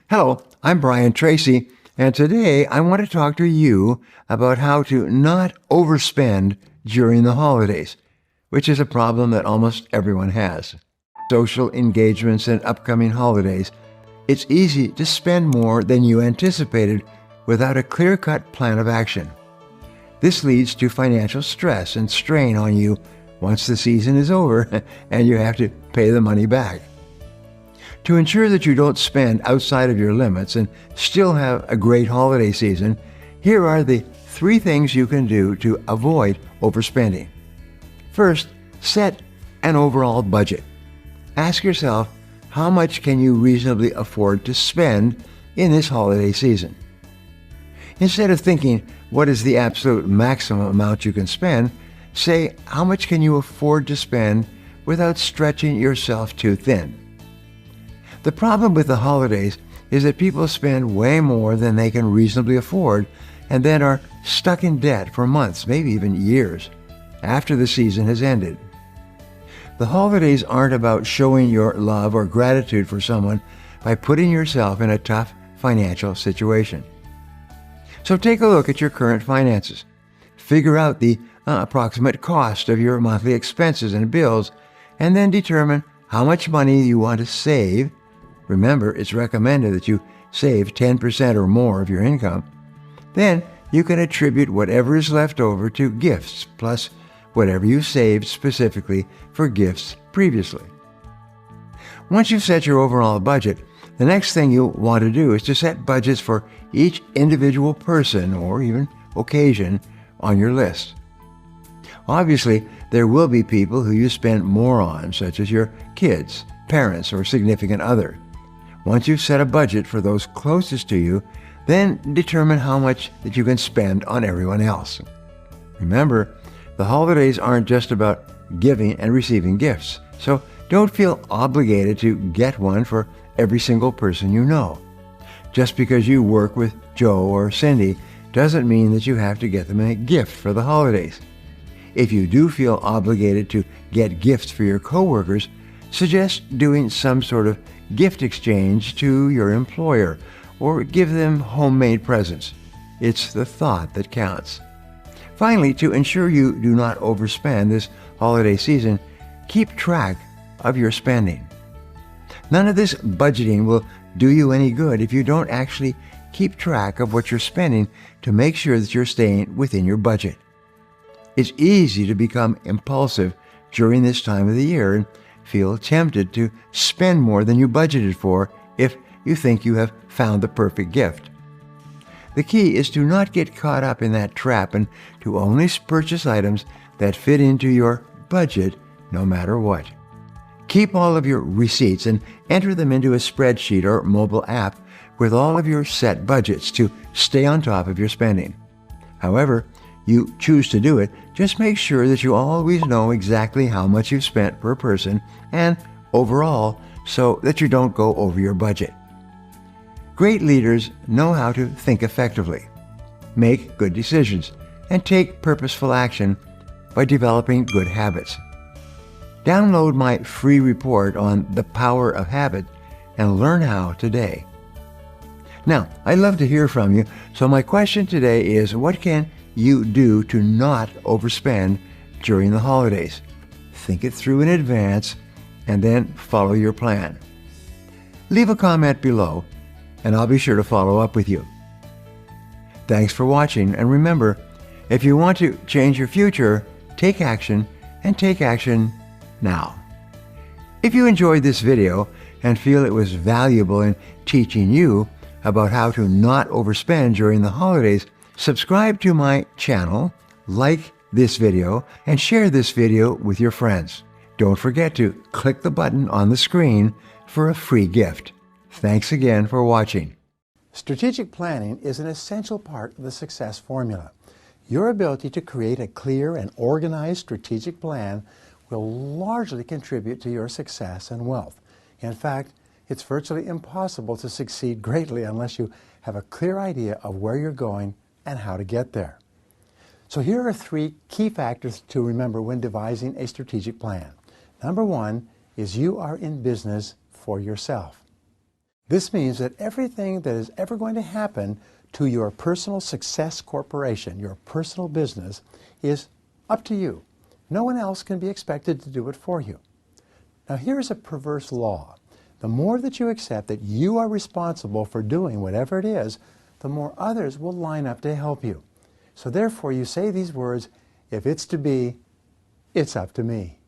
Hello, I'm Brian Tracy, and today I want to talk to you about how to not overspend during the holidays, which is a problem that almost everyone has. Social engagements and upcoming holidays, it's easy to spend more than you anticipated without a clear-cut plan of action. This leads to financial stress and strain on you once the season is over and you have to pay the money back. To ensure that you don't spend outside of your limits and still have a great holiday season, here are the 3 things you can do to avoid overspending. First, set an overall budget. Ask yourself, how much can you reasonably afford to spend in this holiday season? Instead of thinking, what is the absolute maximum amount you can spend, say, how much can you afford to spend without stretching yourself too thin? The problem with the holidays is that people spend way more than they can reasonably afford and then are stuck in debt for months, maybe even years, after the season has ended. The holidays aren't about showing your love or gratitude for someone by putting yourself in a tough financial situation. So take a look at your current finances. Figure out the approximate cost of your monthly expenses and bills, and then determine how much money you want to save. Remember, it's recommended that you save 10% or more of your income. Then you can attribute whatever is left over to gifts, plus whatever you saved specifically for gifts previously. Once you've set your overall budget, the next thing you'll want to do is to set budgets for each individual person or even occasion on your list. Obviously, there will be people who you spend more on, such as your kids, parents, or significant other. Once you've set a budget for those closest to you, then determine how much that you can spend on everyone else. Remember, the holidays aren't just about giving and receiving gifts, so don't feel obligated to get one for every single person you know. Just because you work with Joe or Cindy doesn't mean that you have to get them a gift for the holidays. If you do feel obligated to get gifts for your coworkers, suggest doing some sort of gift exchange to your employer or give them homemade presents. It's the thought that counts. Finally, to ensure you do not overspend this holiday season, keep track of your spending. None of this budgeting will do you any good if you don't actually keep track of what you're spending to make sure that you're staying within your budget. It's easy to become impulsive during this time of the year and feel tempted to spend more than you budgeted for if you think you have found the perfect gift. The key is to not get caught up in that trap and to only purchase items that fit into your budget no matter what. Keep all of your receipts and enter them into a spreadsheet or mobile app with all of your set budgets to stay on top of your spending. However you choose to do it, just make sure that you always know exactly how much you've spent per person and overall so that you don't go over your budget. Great leaders know how to think effectively, make good decisions, and take purposeful action by developing good habits. Download my free report on the power of habit and learn how today. Now, I'd love to hear from you, so my question today is, what can you do to not overspend during the holidays? Think it through in advance and then follow your plan. Leave a comment below and I'll be sure to follow up with you. Thanks for watching, and remember, if you want to change your future, take action, and take action now. If you enjoyed this video and feel it was valuable in teaching you about how to not overspend during the holidays, subscribe to my channel, like this video, and share this video with your friends. Don't forget to click the button on the screen for a free gift. Thanks again for watching. Strategic planning is an essential part of the success formula. Your ability to create a clear and organized strategic plan will largely contribute to your success and wealth. In fact, it's virtually impossible to succeed greatly unless you have a clear idea of where you're going and how to get there. So here are 3 key factors to remember when devising a strategic plan. Number 1 is you are in business for yourself. This means that everything that is ever going to happen to your personal success corporation, your personal business, is up to you. No one else can be expected to do it for you. Now here's a perverse law. The more that you accept that you are responsible for doing whatever it is, the more others will line up to help you. So therefore you say these words, if it's to be, it's up to me.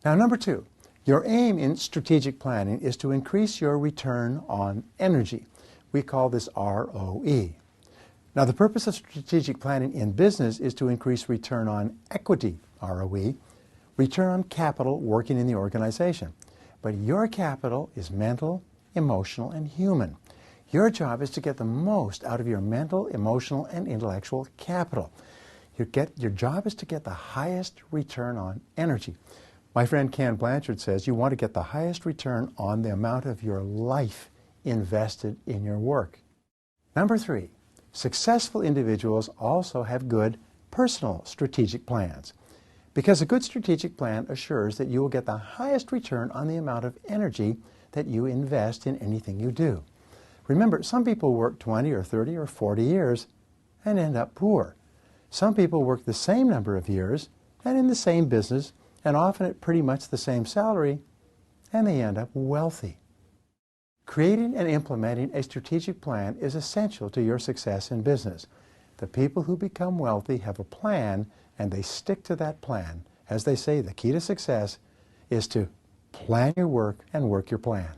Now number 2, your aim in strategic planning is to increase your return on energy. We call this ROE. Now the purpose of strategic planning in business is to increase return on equity, ROE, return on capital working in the organization. But your capital is mental, emotional, and human. Your job is to get the most out of your mental, emotional, and intellectual capital. Your job is to get the highest return on energy. My friend Ken Blanchard says you want to get the highest return on the amount of your life invested in your work. Number 3, successful individuals also have good personal strategic plans, because a good strategic plan assures that you will get the highest return on the amount of energy that you invest in anything you do. Remember, some people work 20 or 30 or 40 years and end up poor. Some people work the same number of years and in the same business and often at pretty much the same salary, and they end up wealthy. Creating and implementing a strategic plan is essential to your success in business. The people who become wealthy have a plan and they stick to that plan. As they say, the key to success is to plan your work and work your plan.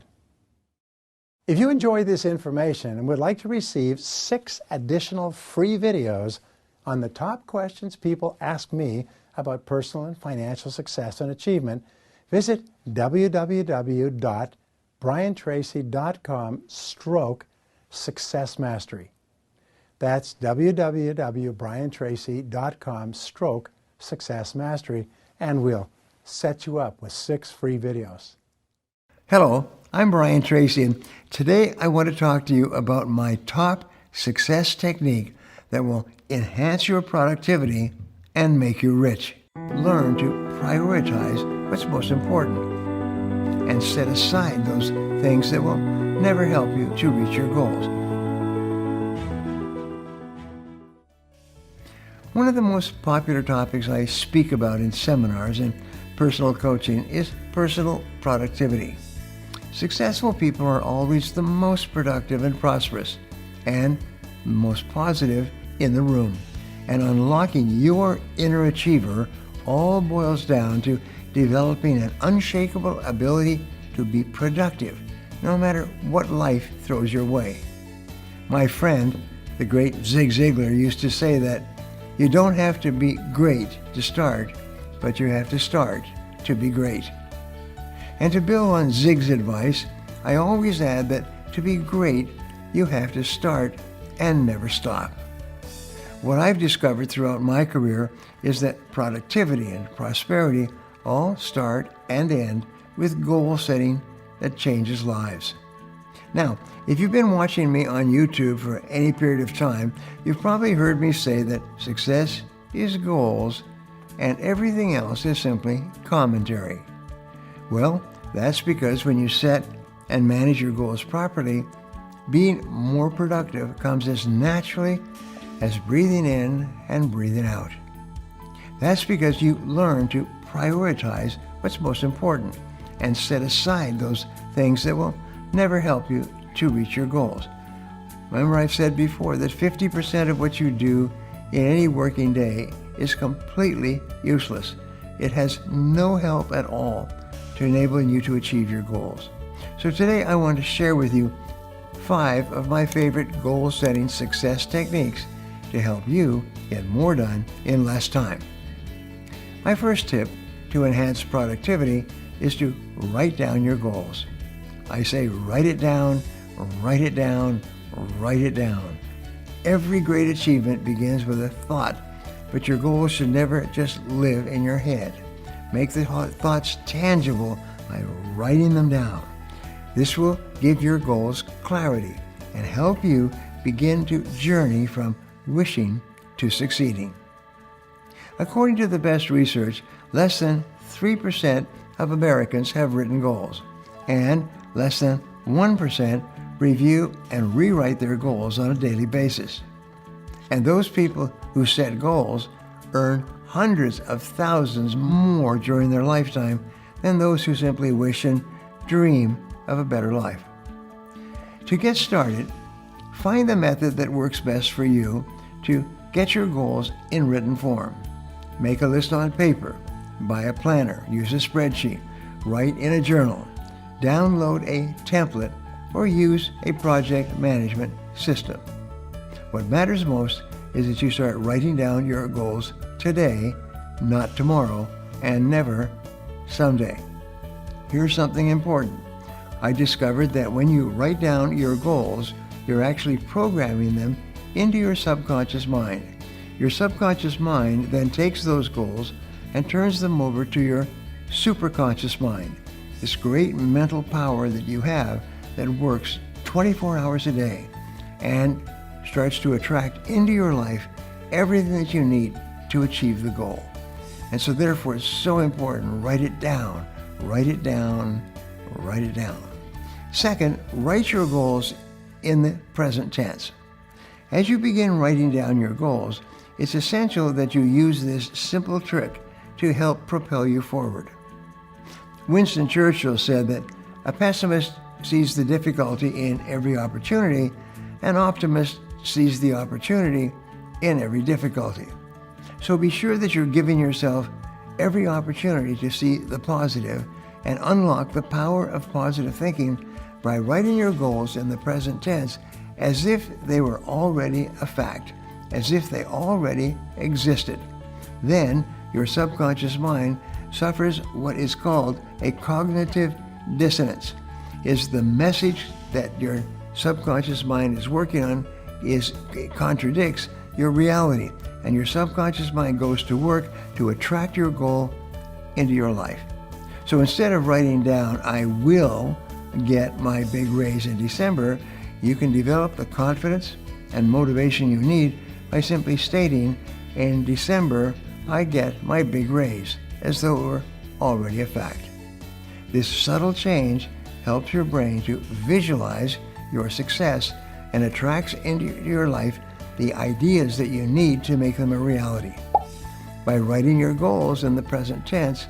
If you enjoyed this information and would like to receive 6 additional free videos on the top questions people ask me about personal and financial success and achievement, visit www.briantracy.com/success mastery. That's www.briantracy.com/success mastery, and we'll set you up with 6 free videos. Hello, I'm Brian Tracy, and today I want to talk to you about my top success technique that will enhance your productivity and make you rich. Learn to prioritize what's most important and set aside those things that will never help you to reach your goals. One of the most popular topics I speak about in seminars and personal coaching is personal productivity. Successful people are always the most productive and prosperous and most positive in the room. And unlocking your inner achiever all boils down to developing an unshakable ability to be productive, no matter what life throws your way. My friend, the great Zig Ziglar, used to say that you don't have to be great to start, but you have to start to be great. And to build on Zig's advice, I always add that to be great, you have to start and never stop. What I've discovered throughout my career is that productivity and prosperity all start and end with goal setting that changes lives. Now, if you've been watching me on YouTube for any period of time, you've probably heard me say that success is goals and everything else is simply commentary. Well, that's because when you set and manage your goals properly, being more productive comes as naturally as breathing in and breathing out. That's because you learn to prioritize what's most important and set aside those things that will never help you to reach your goals. Remember, I've said before that 50% of what you do in any working day is completely useless. It has no help at all to enabling you to achieve your goals. So today I want to share with you 5 of my favorite goal-setting success techniques to help you get more done in less time. My first tip to enhance productivity is to write down your goals. I say write it down, write it down, write it down. Every great achievement begins with a thought, but your goals should never just live in your head. Make the thoughts tangible by writing them down. This will give your goals clarity and help you begin to journey from wishing to succeeding. According to the best research, less than 3% of Americans have written goals, and less than 1% review and rewrite their goals on a daily basis. And those people who set goals earn hundreds of thousands more during their lifetime than those who simply wish and dream of a better life. To get started, find the method that works best for you to get your goals in written form. Make a list on paper, buy a planner, use a spreadsheet, write in a journal, download a template, or use a project management system. What matters most is that you start writing down your goals today, not tomorrow, and never someday. Here's something important. I discovered that when you write down your goals, you're actually programming them into your subconscious mind. Your subconscious mind then takes those goals and turns them over to your superconscious mind, this great mental power that you have that works 24 hours a day and starts to attract into your life everything that you need to achieve the goal. And so therefore it's so important, write it down, write it down, write it down. Second, write your goals in the present tense. As you begin writing down your goals, it's essential that you use this simple trick to help propel you forward. Winston Churchill said that a pessimist sees the difficulty in every opportunity, an optimist sees the opportunity in every difficulty. So be sure that you're giving yourself every opportunity to see the positive and unlock the power of positive thinking by writing your goals in the present tense as if they were already a fact, as if they already existed. Then your subconscious mind suffers what is called a cognitive dissonance. Is the message that your subconscious mind is working on contradicts your reality, and your subconscious mind goes to work to attract your goal into your life. So instead of writing down, I will get my big raise in December, you can develop the confidence and motivation you need by simply stating, in December, I get my big raise, as though it were already a fact. This subtle change helps your brain to visualize your success and attracts into your life the ideas that you need to make them a reality. By writing your goals in the present tense,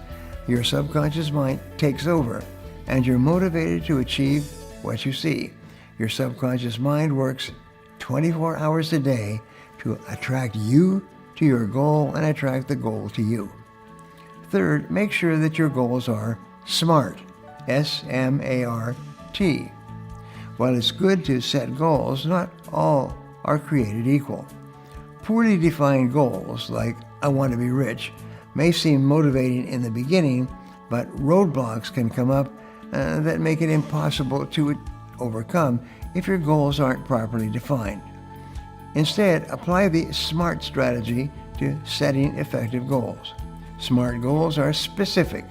your subconscious mind takes over and you're motivated to achieve what you see. Your subconscious mind works 24 hours a day to attract you to your goal and attract the goal to you. Third, make sure that your goals are SMART, S-M-A-R-T. While it's good to set goals, not all are created equal. Poorly defined goals, like I want to be rich, may seem motivating in the beginning, but roadblocks can come up that make it impossible to overcome if your goals aren't properly defined. Instead, apply the SMART strategy to setting effective goals. SMART goals are specific.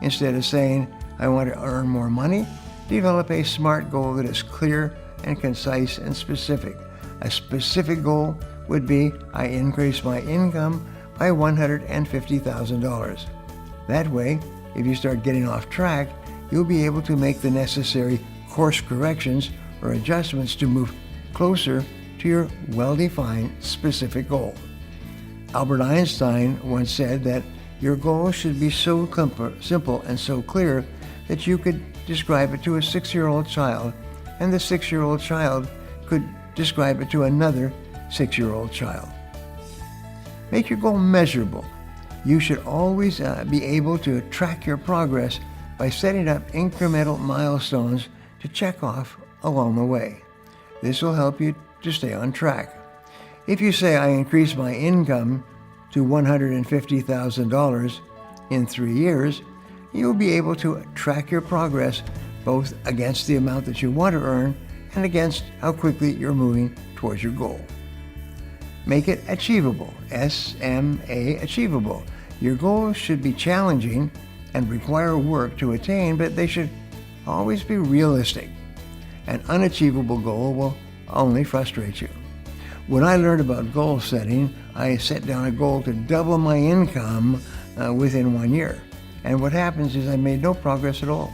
Instead of saying, I want to earn more money, develop a SMART goal that is clear and concise and specific. A specific goal would be, I increase my income by $150,000. That way, if you start getting off track, you'll be able to make the necessary course corrections or adjustments to move closer to your well-defined specific goal. Albert Einstein once said that your goal should be so simple and so clear that you could describe it to a 6-year-old child, and the 6-year-old child could describe it to another 6-year-old child. Make your goal measurable. You should always be able to track your progress by setting up incremental milestones to check off along the way. This will help you to stay on track. If you say, I increase my income to $150,000 in 3 years, you'll be able to track your progress both against the amount that you want to earn and against how quickly you're moving towards your goal. Make it achievable, S-M-A, achievable. Your goals should be challenging and require work to attain, but they should always be realistic. An unachievable goal will only frustrate you. When I learned about goal setting, I set down a goal to double my income within 1 year. And what happens is I made no progress at all.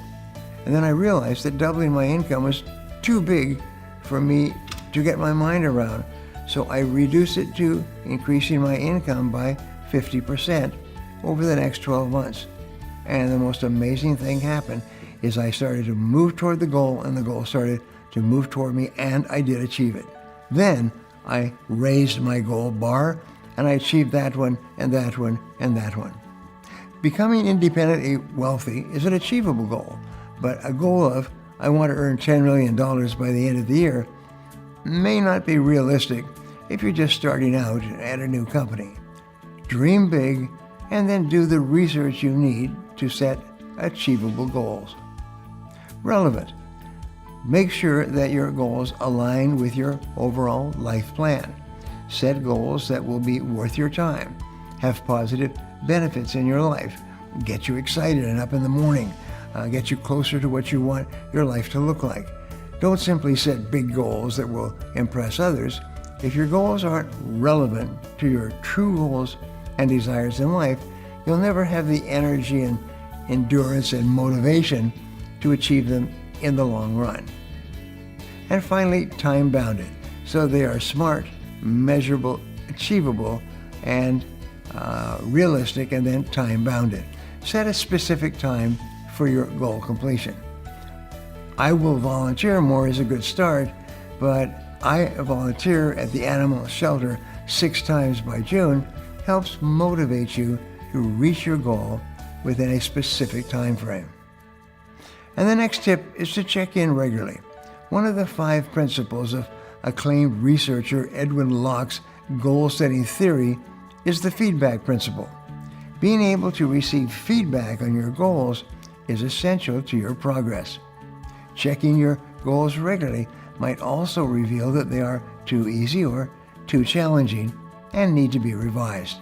And then I realized that doubling my income was too big for me to get my mind around. So I reduced it to increasing my income by 50% over the next 12 months. And the most amazing thing happened is I started to move toward the goal, and the goal started to move toward me, and I did achieve it. Then I raised my goal bar, and I achieved that one, and that one, and that one. Becoming independently wealthy is an achievable goal, but a goal of, I want to earn $10 million by the end of the year, may not be realistic if you're just starting out at a new company. Dream big, and then do the research you need to set achievable goals. Relevant. Make sure that your goals align with your overall life plan. Set goals that will be worth your time, have positive benefits in your life, get you excited and up in the morning, get you closer to what you want your life to look like. Don't simply set big goals that will impress others. If your goals aren't relevant to your true goals and desires in life, you'll never have the energy and endurance and motivation to achieve them in the long run. And finally, time-bounded. So they are smart, measurable, achievable, and realistic, and then time-bounded. Set a specific time for your goal completion. I will volunteer more is a good start, but I volunteer at the animal shelter 6 times by June helps motivate you to reach your goal within a specific time frame. And the next tip is to check in regularly. One of the 5 principles of acclaimed researcher Edwin Locke's goal-setting theory is the feedback principle. Being able to receive feedback on your goals is essential to your progress. Checking your goals regularly might also reveal that they are too easy or too challenging and need to be revised.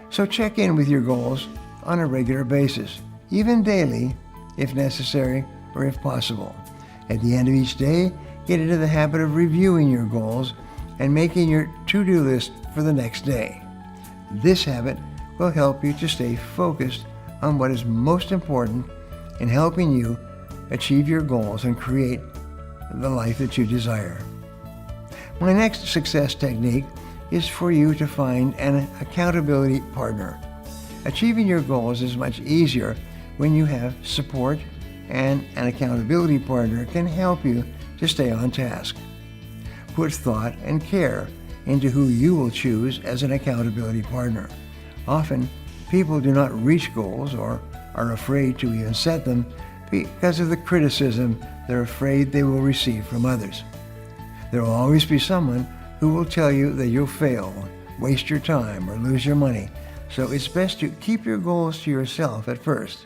So check in with your goals on a regular basis, even daily if necessary or if possible. At the end of each day, get into the habit of reviewing your goals and making your to-do list for the next day. This habit will help you to stay focused on what is most important in helping you achieve your goals and create the life that you desire. My next success technique is for you to find an accountability partner. Achieving your goals is much easier when you have support, and an accountability partner can help you to stay on task. Put thought and care into who you will choose as an accountability partner. Often, people do not reach goals or are afraid to even set them because of the criticism they're afraid they will receive from others. There will always be someone who will tell you that you'll fail, waste your time, or lose your money. So it's best to keep your goals to yourself at first,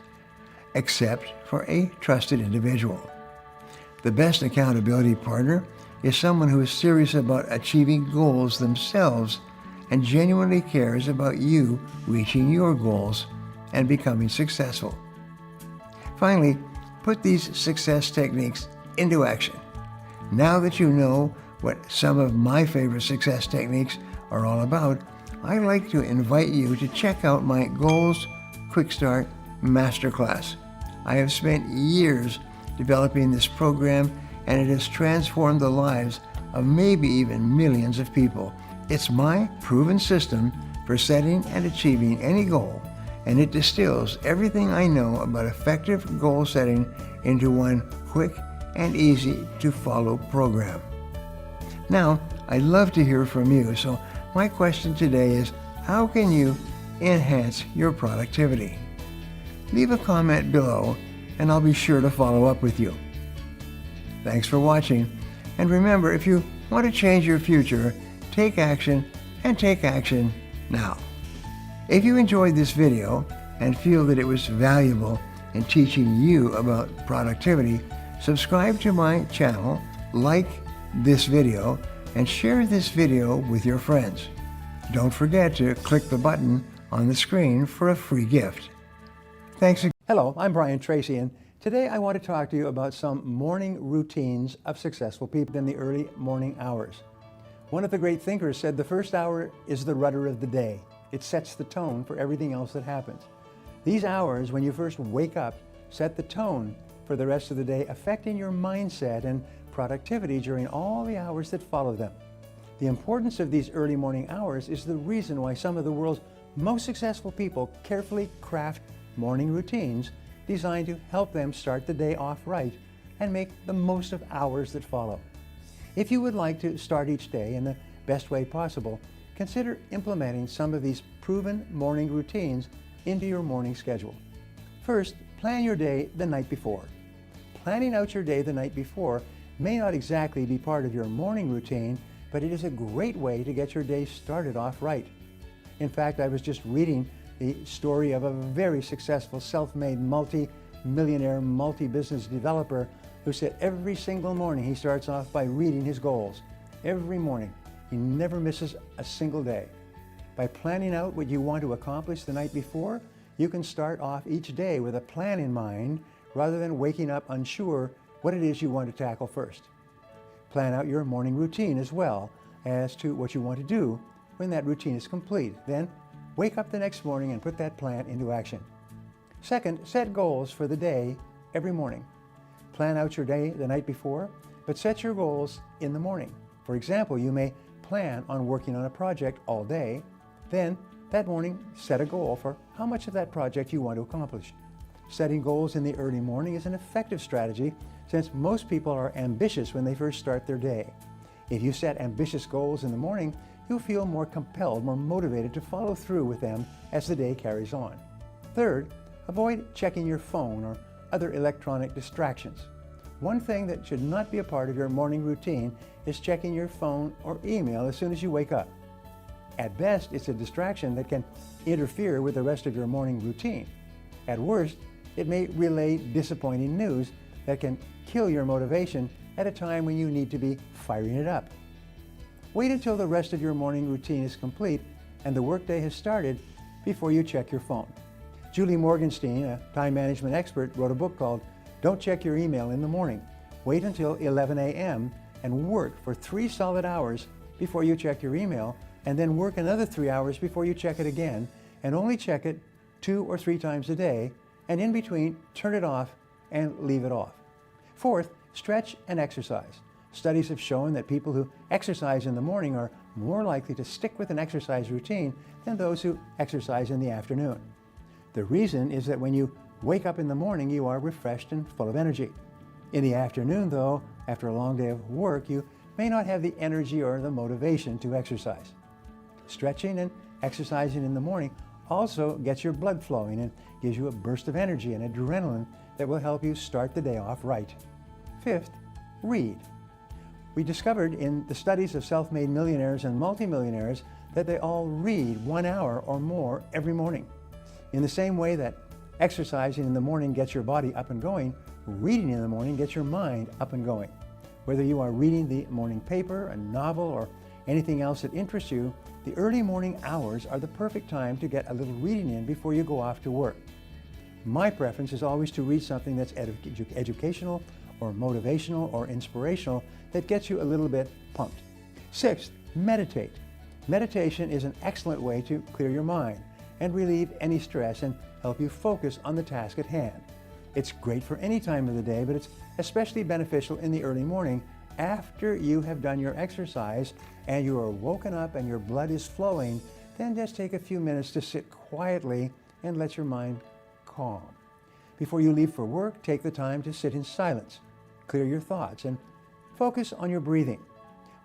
except for a trusted individual. The best accountability partner is someone who is serious about achieving goals themselves and genuinely cares about you reaching your goals and becoming successful. Finally, put these success techniques into action. Now that you know what some of my favorite success techniques are all about, I'd like to invite you to check out my Goals Quick Start Masterclass. I have spent years developing this program, and it has transformed the lives of maybe even millions of people. It's my proven system for setting and achieving any goal, and it distills everything I know about effective goal setting into one quick and easy to follow program. Now, I'd love to hear from you, so my question today is, how can you enhance your productivity? Leave a comment below, and I'll be sure to follow up with you. Thanks for watching, and remember, if you want to change your future, take action, and take action now. If you enjoyed this video and feel that it was valuable in teaching you about productivity, subscribe to my channel, like this video, and share this video with your friends. Don't forget to click the button on the screen for a free gift. Thanks again. Hello, I'm Brian Tracy, and today I want to talk to you about some morning routines of successful people in the early morning hours. One of the great thinkers said the first hour is the rudder of the day. It sets the tone for everything else that happens. These hours, when you first wake up, set the tone for the rest of the day, affecting your mindset and productivity during all the hours that follow them. The importance of these early morning hours is the reason why some of the world's most successful people carefully craft morning routines designed to help them start the day off right and make the most of hours that follow. If you would like to start each day in the best way possible, consider implementing some of these proven morning routines into your morning schedule. First, plan your day the night before. Planning out your day the night before may not exactly be part of your morning routine, but it is a great way to get your day started off right. In fact, I was just reading the story of a very successful self-made multi-millionaire, multi-business developer who said every single morning he starts off by reading his goals. Every morning. He never misses a single day. By planning out what you want to accomplish the night before, you can start off each day with a plan in mind rather than waking up unsure what it is you want to tackle first. Plan out your morning routine as well as to what you want to do when that routine is complete. Then wake up the next morning and put that plan into action. Second, set goals for the day every morning. Plan out your day the night before, but set your goals in the morning. For example, you may plan on working on a project all day, then that morning set a goal for how much of that project you want to accomplish. Setting goals in the early morning is an effective strategy since most people are ambitious when they first start their day. If you set ambitious goals in the morning, you'll feel more compelled, more motivated to follow through with them as the day carries on. Third, avoid checking your phone or other electronic distractions. One thing that should not be a part of your morning routine is checking your phone or email as soon as you wake up. At best, it's a distraction that can interfere with the rest of your morning routine. At worst, it may relay disappointing news that can kill your motivation at a time when you need to be firing it up. Wait until the rest of your morning routine is complete and the workday has started before you check your phone. Julie Morgenstein, a time management expert, wrote a book called Don't Check Your Email in the Morning. Wait until 11 a.m. and work for 3 solid hours before you check your email, and then work another 3 hours before you check it again, and only check it 2 or 3 times a day, and in between, turn it off and leave it off. Fourth, stretch and exercise. Studies have shown that people who exercise in the morning are more likely to stick with an exercise routine than those who exercise in the afternoon. The reason is that when you wake up in the morning, you are refreshed and full of energy. In the afternoon, though, after a long day of work, you may not have the energy or the motivation to exercise. Stretching and exercising in the morning also gets your blood flowing and gives you a burst of energy and adrenaline that will help you start the day off right. Fifth, read. We discovered in the studies of self-made millionaires and multimillionaires that they all read 1 hour or more every morning. In the same way that exercising in the morning gets your body up and going, reading in the morning gets your mind up and going. Whether you are reading the morning paper, a novel, or anything else that interests you, the early morning hours are the perfect time to get a little reading in before you go off to work. My preference is always to read something that's educational or motivational or inspirational that gets you a little bit pumped. Sixth, meditate. Meditation is an excellent way to clear your mind and relieve any stress and help you focus on the task at hand. It's great for any time of the day, but it's especially beneficial in the early morning after you have done your exercise and you are woken up and your blood is flowing. Then just take a few minutes to sit quietly and let your mind calm. Before you leave for work, take the time to sit in silence, clear your thoughts, and focus on your breathing.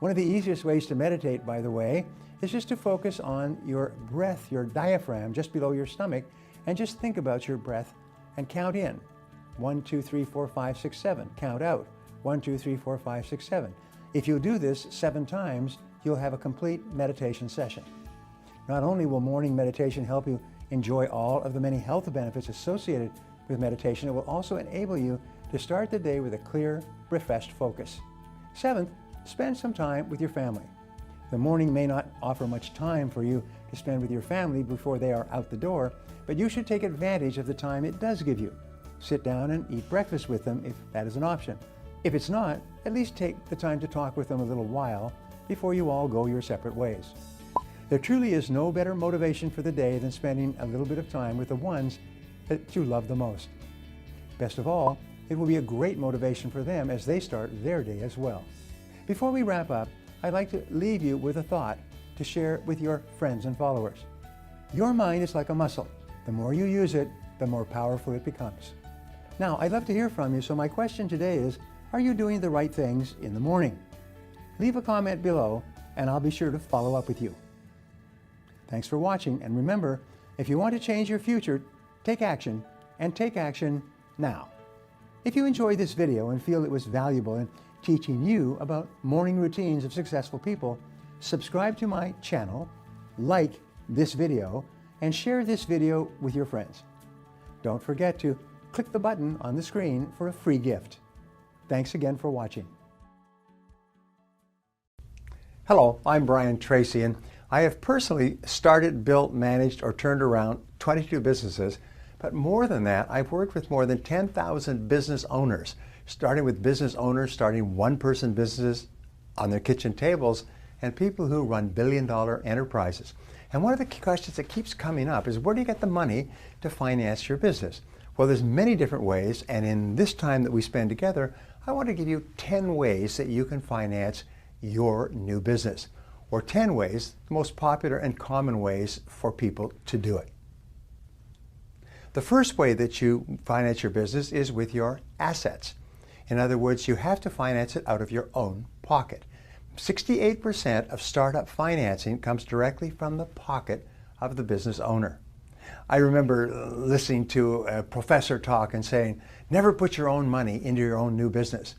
One of the easiest ways to meditate, by the way, is just to focus on your breath, your diaphragm just below your stomach, and just think about your breath and count in. 1, 2, 3, 4, 5, 6, 7. Count out. 1, 2, 3, 4, 5, 6, 7. If you do this 7 times, you'll have a complete meditation session. Not only will morning meditation help you enjoy all of the many health benefits associated with meditation, it will also enable you to start the day with a clear, refreshed focus. Seventh, spend some time with your family. The morning may not offer much time for you to spend with your family before they are out the door, but you should take advantage of the time it does give you. Sit down and eat breakfast with them if that is an option. If it's not, at least take the time to talk with them a little while before you all go your separate ways. There truly is no better motivation for the day than spending a little bit of time with the ones that you love the most. Best of all, It will be a great motivation for them as they start their day as well. Before we wrap up, I'd like to leave you with a thought to share with your friends and followers. Your mind is like a muscle. The more you use it, the more powerful it becomes. Now, I'd love to hear from you, so my question today is, are you doing the right things in the morning? Leave a comment below, and I'll be sure to follow up with you. Thanks for watching, and remember, if you want to change your future, take action, and take action now. If you enjoyed this video and feel it was valuable in teaching you about morning routines of successful people, subscribe to my channel, like this video, and share this video with your friends. Don't forget to click the button on the screen for a free gift. Thanks again for watching. Hello, I'm Tracy, and I have personally started, built, managed, or turned around 22 businesses. But more than that, I've worked with more than 10,000 business owners, starting with business owners starting one-person businesses on their kitchen tables, and people who run billion-dollar enterprises. And one of the questions that keeps coming up is, where do you get the money to finance your business? Well, there's many different ways, and in this time that we spend together, I want to give you 10 ways that you can finance your new business, or 10 ways, the most popular and common ways for people to do it. The first way that you finance your business is with your assets. In other words, you have to finance it out of your own pocket. 68% of startup financing comes directly from the pocket of the business owner. I remember listening to a professor talk and saying, never put your own money into your own new business.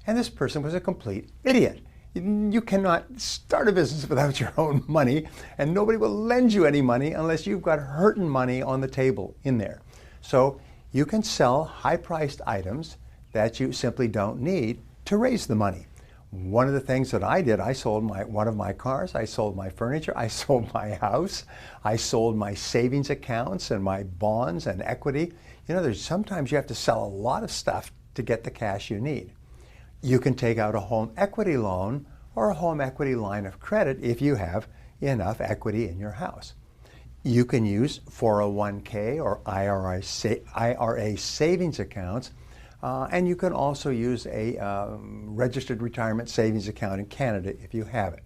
And this person was a complete idiot. You cannot start a business without your own money, and nobody will lend you any money unless you've got hurting money on the table in there. So you can sell high-priced items that you simply don't need to raise the money. One of the things that I did, I sold one of my cars, I sold my furniture, I sold my house, I sold my savings accounts and my bonds and equity. You know, sometimes you have to sell a lot of stuff to get the cash you need. You can take out a home equity loan or a home equity line of credit if you have enough equity in your house. You can use 401k or IRA savings accounts, and you can also use a registered retirement savings account in Canada if you have it.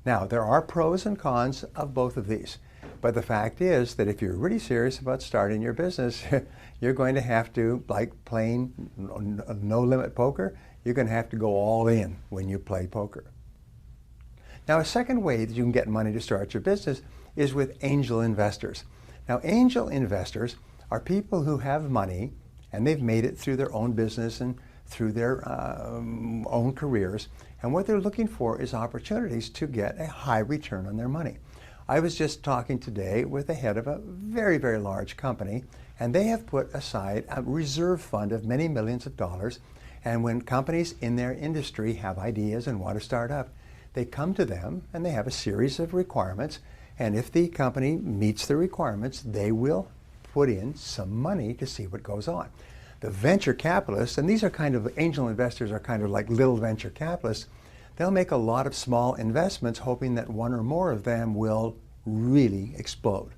Now, there are pros and cons of both of these, but the fact is that if you're really serious about starting your business, you're going to have to, like playing no-limit poker, you're going to have to go all in when you play poker. Now, a second way that you can get money to start your business is with angel investors. Now, angel investors are people who have money and they've made it through their own business and through their own careers, and what they're looking for is opportunities to get a high return on their money. I was just talking today with the head of a very, very large company, and they have put aside a reserve fund of many millions of dollars. And when companies in their industry have ideas and want to start up, they come to them and they have a series of requirements. And if the company meets the requirements, they will put in some money to see what goes on. The venture capitalists, and these are kind of, angel investors are kind of like little venture capitalists, they'll make a lot of small investments hoping that one or more of them will really explode.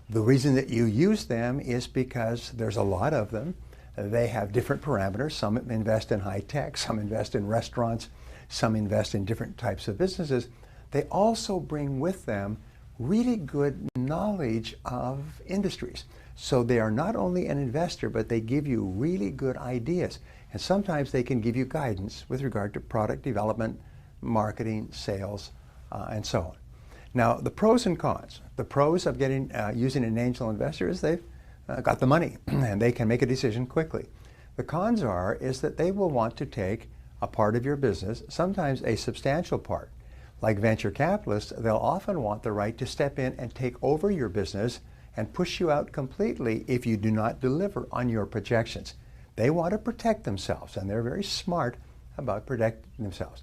The reason that you use them is because there's a lot of them. They have different parameters. Some invest in high tech, some invest in restaurants, some invest in different types of businesses. They also bring with them really good knowledge of industries. So they are not only an investor, but they give you really good ideas. And sometimes they can give you guidance with regard to product development, marketing, sales, and so on. Now, the pros and cons. The pros of using an angel investor is they've got the money and they can make a decision quickly. The cons is that they will want to take a part of your business, sometimes a substantial part. Like venture capitalists, they'll often want the right to step in and take over your business and push you out completely if you do not deliver on your projections. They want to protect themselves, and they're very smart about protecting themselves.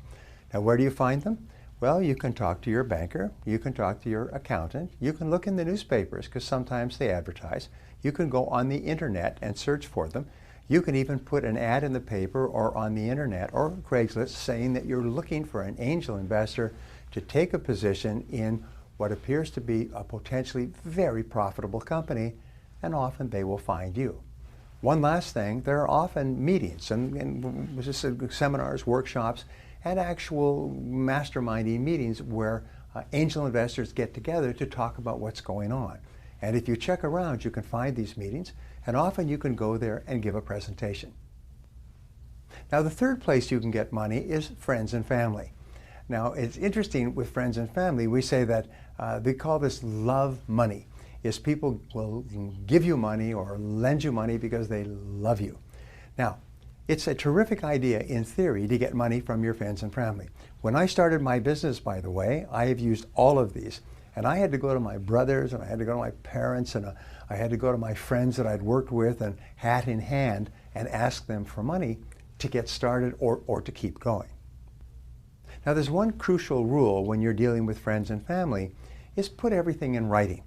Now, where do you find them? Well, you can talk to your banker, you can talk to your accountant, you can look in the newspapers because sometimes they advertise. You can go on the internet and search for them. You can even put an ad in the paper or on the internet or Craigslist saying that you're looking for an angel investor to take a position in what appears to be a potentially very profitable company, and often they will find you. One last thing, there are often meetings and just seminars, workshops, and actual masterminding meetings where angel investors get together to talk about what's going on. And if you check around, you can find these meetings, and often you can go there and give a presentation. Now, the third place you can get money is friends and family. Now, it's interesting with friends and family, we say that they call this love money. Is people will give you money or lend you money because they love you. Now, it's a terrific idea in theory to get money from your friends and family. When I started my business, by the way, I have used all of these. And I had to go to my brothers, and I had to go to my parents, and I had to go to my friends that I'd worked with, and hat in hand, and ask them for money to get started or to keep going. Now, there's one crucial rule when you're dealing with friends and family, is put everything in writing.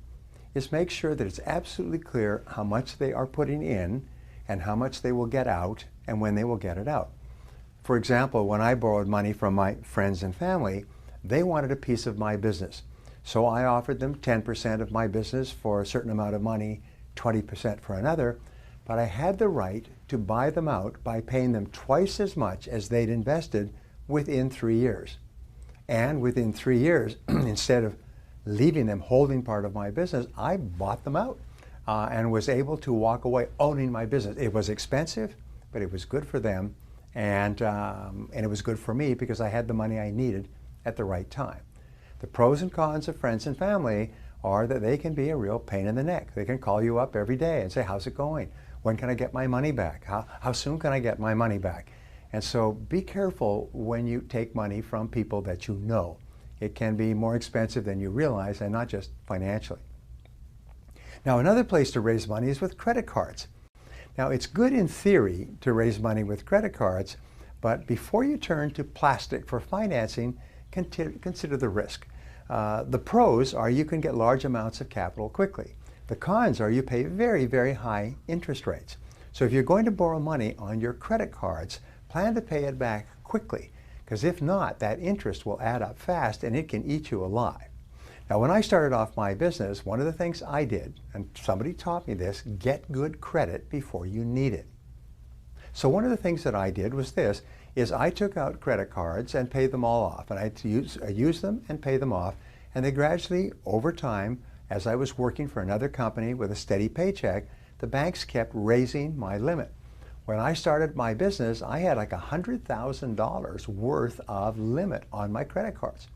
Is make sure that it's absolutely clear how much they are putting in and how much they will get out and when they will get it out. For example, when I borrowed money from my friends and family, they wanted a piece of my business. So I offered them 10% of my business for a certain amount of money, 20% for another, but I had the right to buy them out by paying them twice as much as they'd invested within 3 years. And within 3 years, instead of leaving them holding part of my business, I bought them out and was able to walk away owning my business. It was expensive, but it was good for them, and it was good for me because I had the money I needed at the right time. The pros and cons of friends and family are that they can be a real pain in the neck. They can call you up every day and say, how's it going? When can I get my money back? How soon can I get my money back? And so be careful when you take money from people that you know. It can be more expensive than you realize, and not just financially. Now, another place to raise money is with credit cards. Now, it's good in theory to raise money with credit cards, but before you turn to plastic for financing, consider the risk. The pros are you can get large amounts of capital quickly. The cons are you pay very, very high interest rates. So if you're going to borrow money on your credit cards, plan to pay it back quickly, because if not, that interest will add up fast and it can eat you alive. Now, when I started off my business, one of the things I did, and somebody taught me this, get good credit before you need it. So one of the things that I did was this, is I took out credit cards and paid them all off. And I use them and pay them off. And they gradually, over time, as I was working for another company with a steady paycheck, the banks kept raising my limit. When I started my business, I had like $100,000 worth of limit on my credit cards.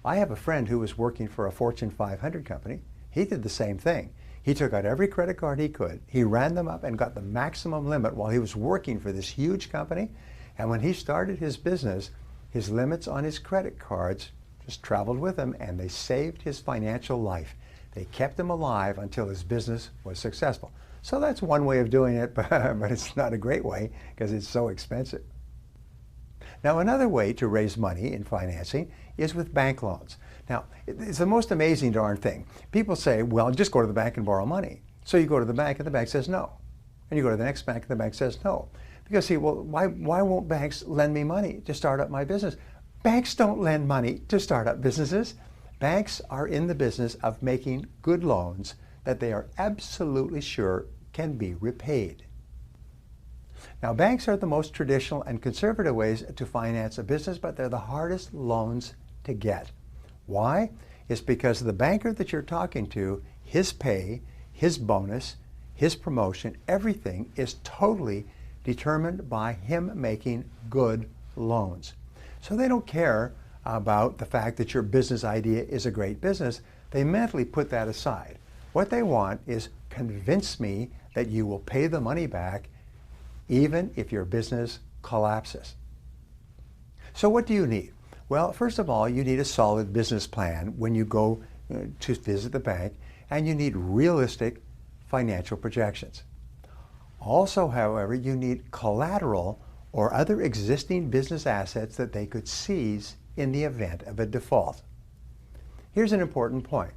I have a friend who was working for a Fortune 500 company. He did the same thing. He took out every credit card he could. He ran them up and got the maximum limit while he was working for this huge company. And when he started his business, his limits on his credit cards just traveled with him, and they saved his financial life. They kept him alive until his business was successful. So that's one way of doing it, but it's not a great way because it's so expensive. Now, another way to raise money in financing is with bank loans. Now, it's the most amazing darn thing. People say, well, just go to the bank and borrow money. So you go to the bank and the bank says no. And you go to the next bank and the bank says no. Because, see, well, why won't banks lend me money to start up my business? Banks don't lend money to start up businesses. Banks are in the business of making good loans that they are absolutely sure can be repaid. Now, banks are the most traditional and conservative ways to finance a business, but they're the hardest loans to get. Why? It's because the banker that you're talking to, his pay, his bonus, his promotion, everything is totally determined by him making good loans. So they don't care about the fact that your business idea is a great business. They mentally put that aside. What they want is convince me that you will pay the money back even if your business collapses. So what do you need? Well, first of all, you need a solid business plan when you go to visit the bank, and you need realistic financial projections. Also, however, you need collateral or other existing business assets that they could seize in the event of a default. Here's an important point.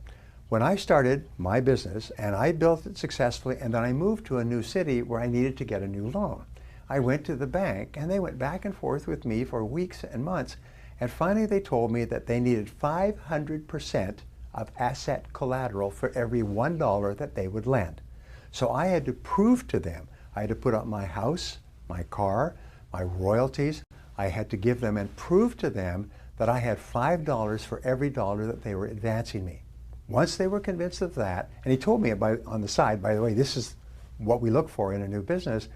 When I started my business and I built it successfully, and then I moved to a new city where I needed to get a new loan, I went to the bank and they went back and forth with me for weeks and months, and finally they told me that they needed 500% of asset collateral for every $1 that they would lend. So I had to prove to them, I had to put up my house, my car, my royalties. I had to give them and prove to them that I had $5 for every dollar that they were advancing me. Once they were convinced of that, and he told me on the side, by the way, this is what we look for in a new business,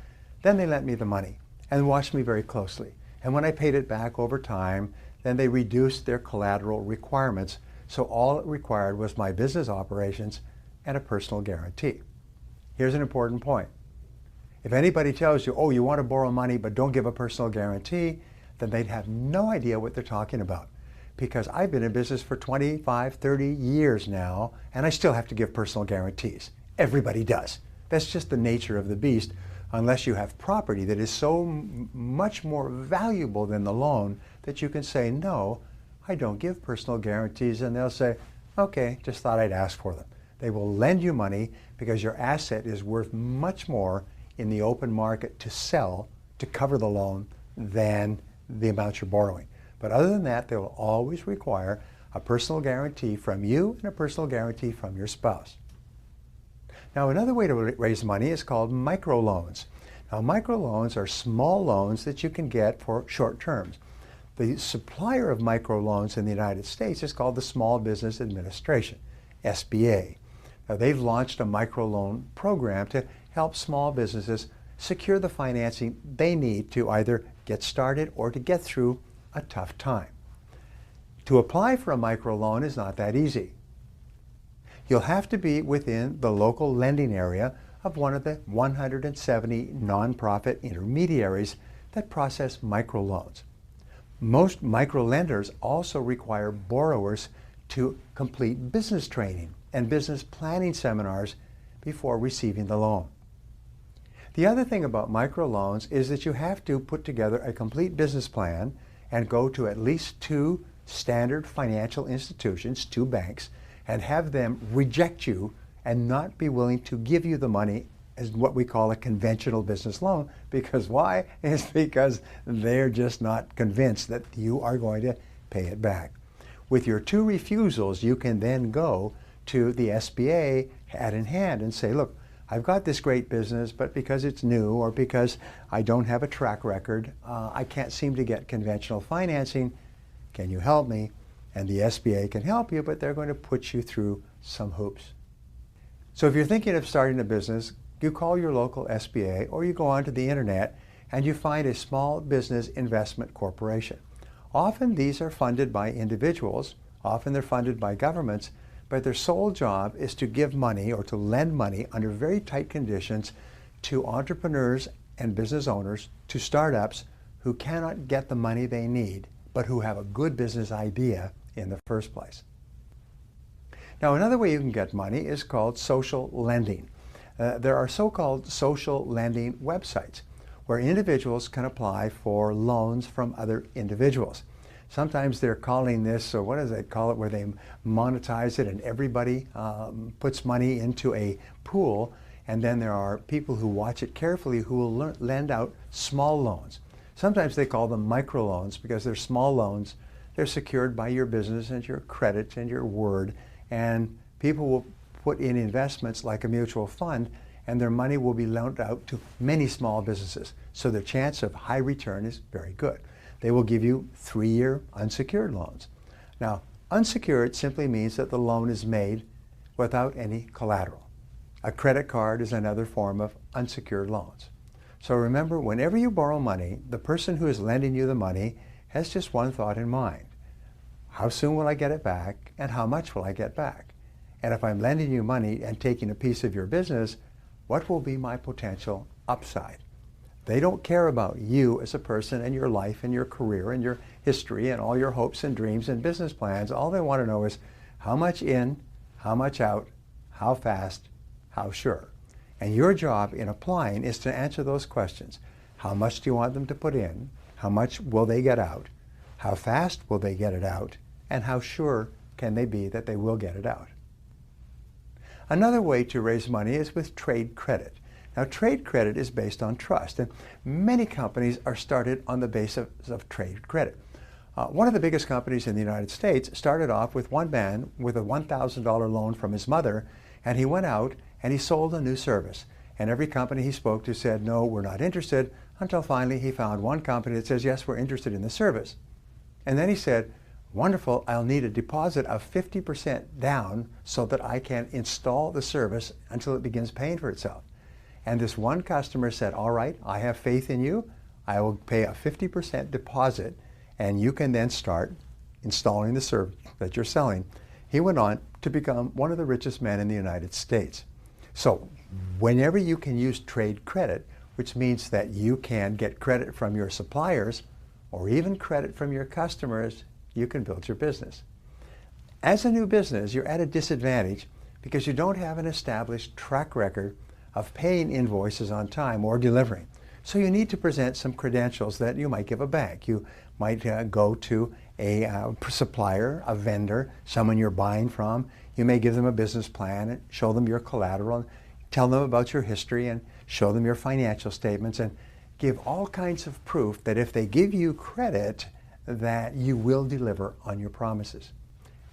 then they lent me the money and watched me very closely. And when I paid it back over time, then they reduced their collateral requirements. So all it required was my business operations and a personal guarantee. Here's an important point. If anybody tells you, oh, you want to borrow money but don't give a personal guarantee, then they'd have no idea what they're talking about. Because I've been in business for 25, 30 years now, and I still have to give personal guarantees. Everybody does. That's just the nature of the beast, unless you have property that is so much more valuable than the loan that you can say, no, I don't give personal guarantees, and they'll say, okay, just thought I'd ask for them. They will lend you money because your asset is worth much more in the open market to sell, to cover the loan, than the amount you're borrowing. But other than that, they will always require a personal guarantee from you and a personal guarantee from your spouse. Now, another way to raise money is called microloans. Now, microloans are small loans that you can get for short terms. The supplier of microloans in the United States is called the Small Business Administration, SBA. Now, they've launched a microloan program to help small businesses secure the financing they need to either get started or to get through a tough time. To apply for a microloan is not that easy. You'll have to be within the local lending area of one of the 170 nonprofit intermediaries that process microloans. Most microlenders also require borrowers to complete business training and business planning seminars before receiving the loan. The other thing about microloans is that you have to put together a complete business plan and go to at least 2 standard financial institutions, 2 banks, and have them reject you and not be willing to give you the money as what we call a conventional business loan. Because why? It's because they're just not convinced that you are going to pay it back. With your 2 refusals, you can then go to the SBA hat in hand and say, look, I've got this great business, but because it's new or because I don't have a track record, I can't seem to get conventional financing. Can you help me? And the SBA can help you, but they're going to put you through some hoops. So if you're thinking of starting a business, you call your local SBA or you go onto the internet and you find a small business investment corporation. Often these are funded by individuals, often they're funded by governments, but their sole job is to give money or to lend money under very tight conditions to entrepreneurs and business owners, to startups who cannot get the money they need, but who have a good business idea in the first place. Now, another way you can get money is called social lending. There are so-called social lending websites where individuals can apply for loans from other individuals. Sometimes they're calling this, so what does they call it, where they monetize it and everybody puts money into a pool, and then there are people who watch it carefully who will lend out small loans. Sometimes they call them microloans because they're small loans. They're secured by your business and your credit and your word, and people will put in investments like a mutual fund, and their money will be loaned out to many small businesses. So the chance of high return is very good. They will give you 3-year unsecured loans. Now, unsecured simply means that the loan is made without any collateral. A credit card is another form of unsecured loans. So remember, whenever you borrow money, the person who is lending you the money has just one thought in mind. How soon will I get it back, and how much will I get back? And if I'm lending you money and taking a piece of your business, what will be my potential upside? They don't care about you as a person and your life and your career and your history and all your hopes and dreams and business plans. All they want to know is how much in, how much out, how fast, how sure. And your job in applying is to answer those questions. How much do you want them to put in? How much will they get out? How fast will they get it out? And how sure can they be that they will get it out? Another way to raise money is with trade credit. Now, trade credit is based on trust, and many companies are started on the basis of trade credit. One of the biggest companies in the United States started off with one man with a $1,000 loan from his mother, and he went out and he sold a new service. And every company he spoke to said, no, we're not interested, until finally he found one company that says, yes, we're interested in the service. And then he said, wonderful, I'll need a deposit of 50% down so that I can install the service until it begins paying for itself. And this one customer said, all right, I have faith in you. I will pay a 50% deposit, and you can then start installing the service that you're selling. He went on to become one of the richest men in the United States. So whenever you can use trade credit, which means that you can get credit from your suppliers or even credit from your customers, you can build your business. As a new business, you're at a disadvantage because you don't have an established track record of paying invoices on time or delivering. So you need to present some credentials that you might give a bank. You might go to a supplier, a vendor, someone you're buying from. You may give them a business plan and show them your collateral, and tell them about your history and show them your financial statements, and give all kinds of proof that if they give you credit, that you will deliver on your promises.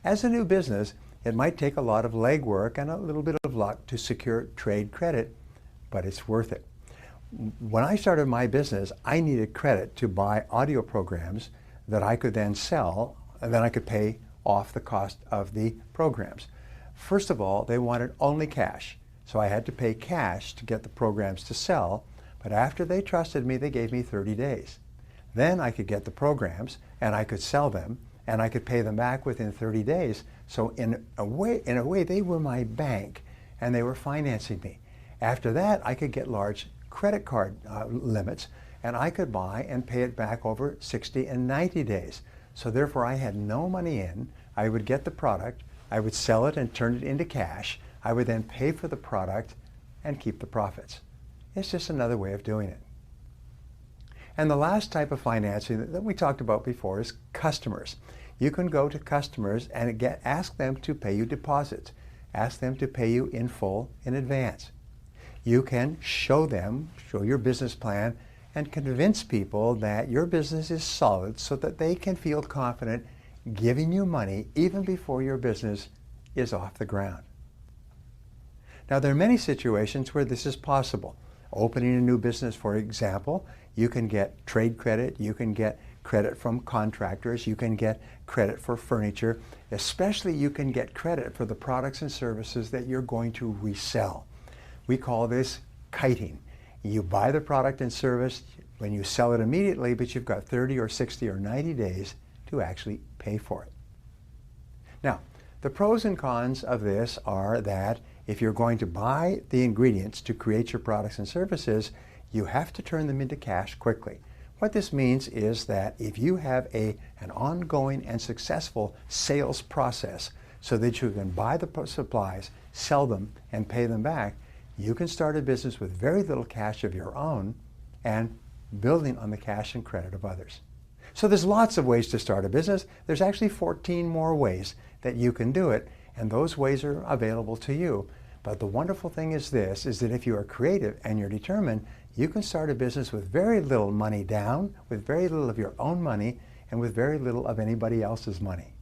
As a new business, it might take a lot of legwork and a little bit of luck to secure trade credit, but it's worth it. When I started my business, I needed credit to buy audio programs that I could then sell, and then I could pay off the cost of the programs. First of all, they wanted only cash, so I had to pay cash to get the programs to sell, but after they trusted me, they gave me 30 days. Then I could get the programs, and I could sell them, and I could pay them back within 30 days. So in a way, they were my bank, and they were financing me. After that, I could get large credit card limits, and I could buy and pay it back over 60 and 90 days. So therefore, I had no money in. I would get the product, I would sell it and turn it into cash. I would then pay for the product and keep the profits. It's just another way of doing it. And the last type of financing that we talked about before is customers. You can go to customers and ask them to pay you deposits. Ask them to pay you in full in advance. You can show your business plan, and convince people that your business is solid so that they can feel confident giving you money even before your business is off the ground. Now, there are many situations where this is possible. Opening a new business, for example, you can get trade credit, you can get credit from contractors, you can get credit for furniture, especially you can get credit for the products and services that you're going to resell. We call this kiting. You buy the product and service when you sell it immediately, but you've got 30 or 60 or 90 days to actually pay for it. Now, the pros and cons of this are that if you're going to buy the ingredients to create your products and services, you have to turn them into cash quickly. What this means is that if you have an ongoing and successful sales process so that you can buy the supplies, sell them, and pay them back, you can start a business with very little cash of your own and building on the cash and credit of others. So there's lots of ways to start a business. There's actually 14 more ways that you can do it, and those ways are available to you. But the wonderful thing is this, is that if you are creative and you're determined, you can start a business with very little money down, with very little of your own money, and with very little of anybody else's money.